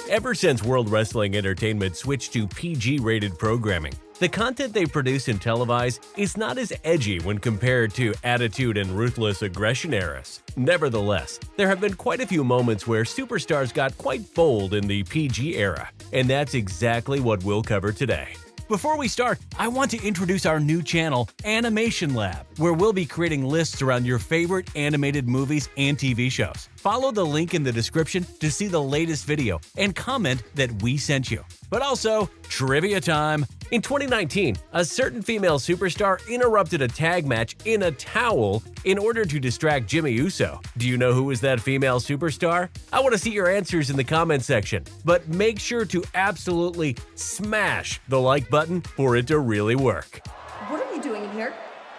Ever since World Wrestling Entertainment switched to PG-rated programming, the content they produce and televise is not as edgy when compared to Attitude and Ruthless Aggression eras. Nevertheless, there have been quite a few moments where superstars got quite bold in the PG era, and that's exactly what we'll cover today. Before we start, I want to introduce our new channel, Animation Lab, where we'll be creating lists around your favorite animated movies and TV shows. Follow the link in the description to see the latest video and comment that we sent you. But also, trivia time! In 2019, a certain female superstar interrupted a tag match in a towel in order to distract Jimmy Uso. Do you know who was that female superstar? I want to see your answers in the comment section, but make sure to absolutely smash the like button for it to really work. What are you doing in here?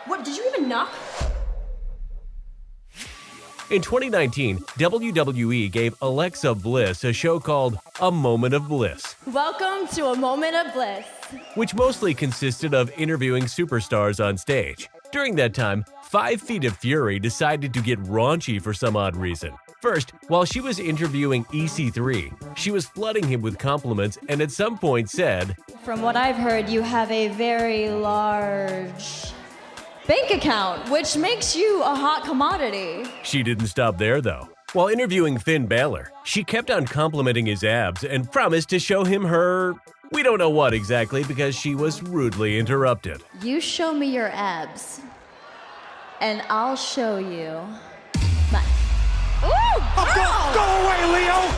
What, did you even knock? In 2019, WWE gave Alexa Bliss a show called A Moment of Bliss. Welcome to A Moment of Bliss. Which mostly consisted of interviewing superstars on stage. During that time, 5 Feet of Fury decided to get raunchy for some odd reason. First, while she was interviewing EC3, she was flooding him with compliments and at some point said, From what I've heard, you have a very large bank account, which makes you a hot commodity. She didn't stop there though. While interviewing Finn Balor, she kept on complimenting his abs and promised to show him her… we don't know what exactly because she was rudely interrupted. You show me your abs, and I'll show you my… Ooh! Go away, Leo!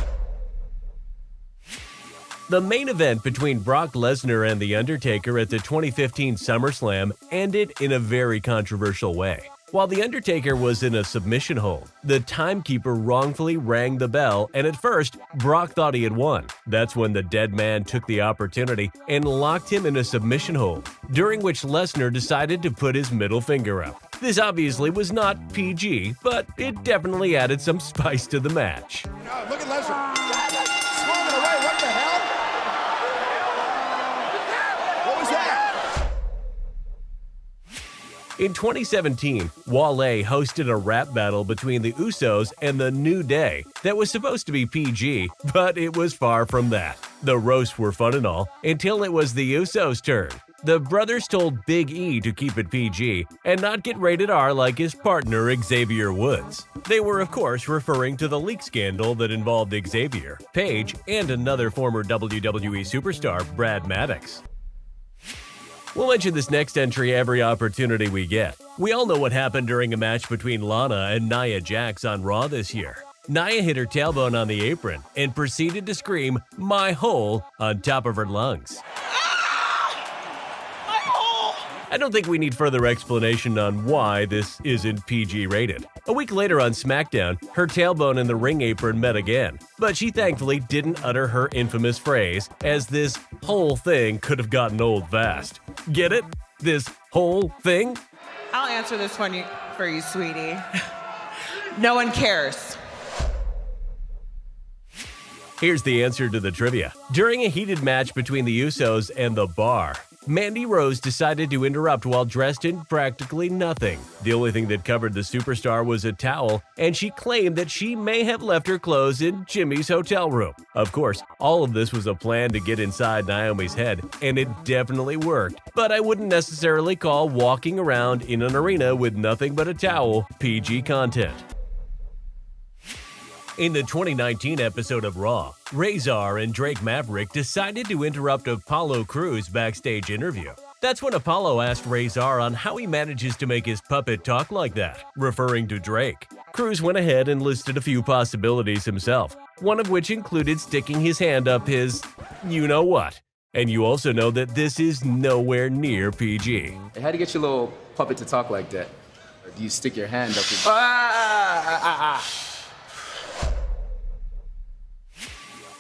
The main event between Brock Lesnar and The Undertaker at the 2015 SummerSlam ended in a very controversial way. While The Undertaker was in a submission hold, the timekeeper wrongfully rang the bell and at first, Brock thought he had won. That's when the dead man took the opportunity and locked him in a submission hold, during which Lesnar decided to put his middle finger up. This obviously was not PG, but it definitely added some spice to the match. Look at Lesnar. Swerving away, what the hell? What was that? In 2017, Wale hosted a rap battle between the Usos and the New Day that was supposed to be PG, but it was far from that. The roasts were fun and all, until it was the Usos' turn. The brothers told Big E to keep it PG and not get rated R like his partner Xavier Woods. They were of course referring to the leak scandal that involved Xavier, Paige, and another former WWE superstar, Brad Maddox. We'll mention this next entry every opportunity we get. We all know what happened during a match between Lana and Nia Jax on Raw this year. Nia hit her tailbone on the apron and proceeded to scream, "My hole," on top of her lungs. I don't think we need further explanation on why this isn't PG rated. A week later on SmackDown, her tailbone and the ring apron met again, but she thankfully didn't utter her infamous phrase, as this whole thing could have gotten old fast. Get it? This whole thing? I'll answer this one for you, sweetie. No one cares. Here's the answer to the trivia. During a heated match between the Usos and The Bar, Mandy Rose decided to interrupt while dressed in practically nothing. The only thing that covered the superstar was a towel, and she claimed that she may have left her clothes in Jimmy's hotel room. Of course, all of this was a plan to get inside Naomi's head, and it definitely worked. But I wouldn't necessarily call walking around in an arena with nothing but a towel PG content. In the 2019 episode of Raw, Razor and Drake Maverick decided to interrupt Apollo Crews' backstage interview. That's when Apollo asked Razor on how he manages to make his puppet talk like that, referring to Drake. Crews went ahead and listed a few possibilities himself, one of which included sticking his hand up his you-know-what. And you also know that this is nowhere near PG. Hey, how do you get your little puppet to talk like that? Or do you stick your hand up his…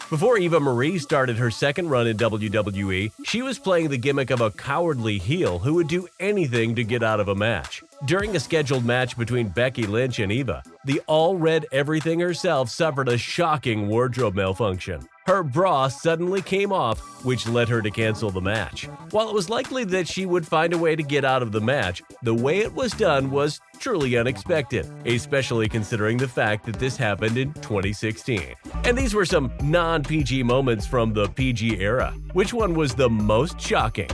Before Eva Marie started her second run in WWE, she was playing the gimmick of a cowardly heel who would do anything to get out of a match. During a scheduled match between Becky Lynch and Eva, the all-red everything herself suffered a shocking wardrobe malfunction. Her bra suddenly came off, which led her to cancel the match. While it was likely that she would find a way to get out of the match, the way it was done was truly unexpected, especially considering the fact that this happened in 2016. And these were some non-PG moments from the PG era. Which one was the most shocking?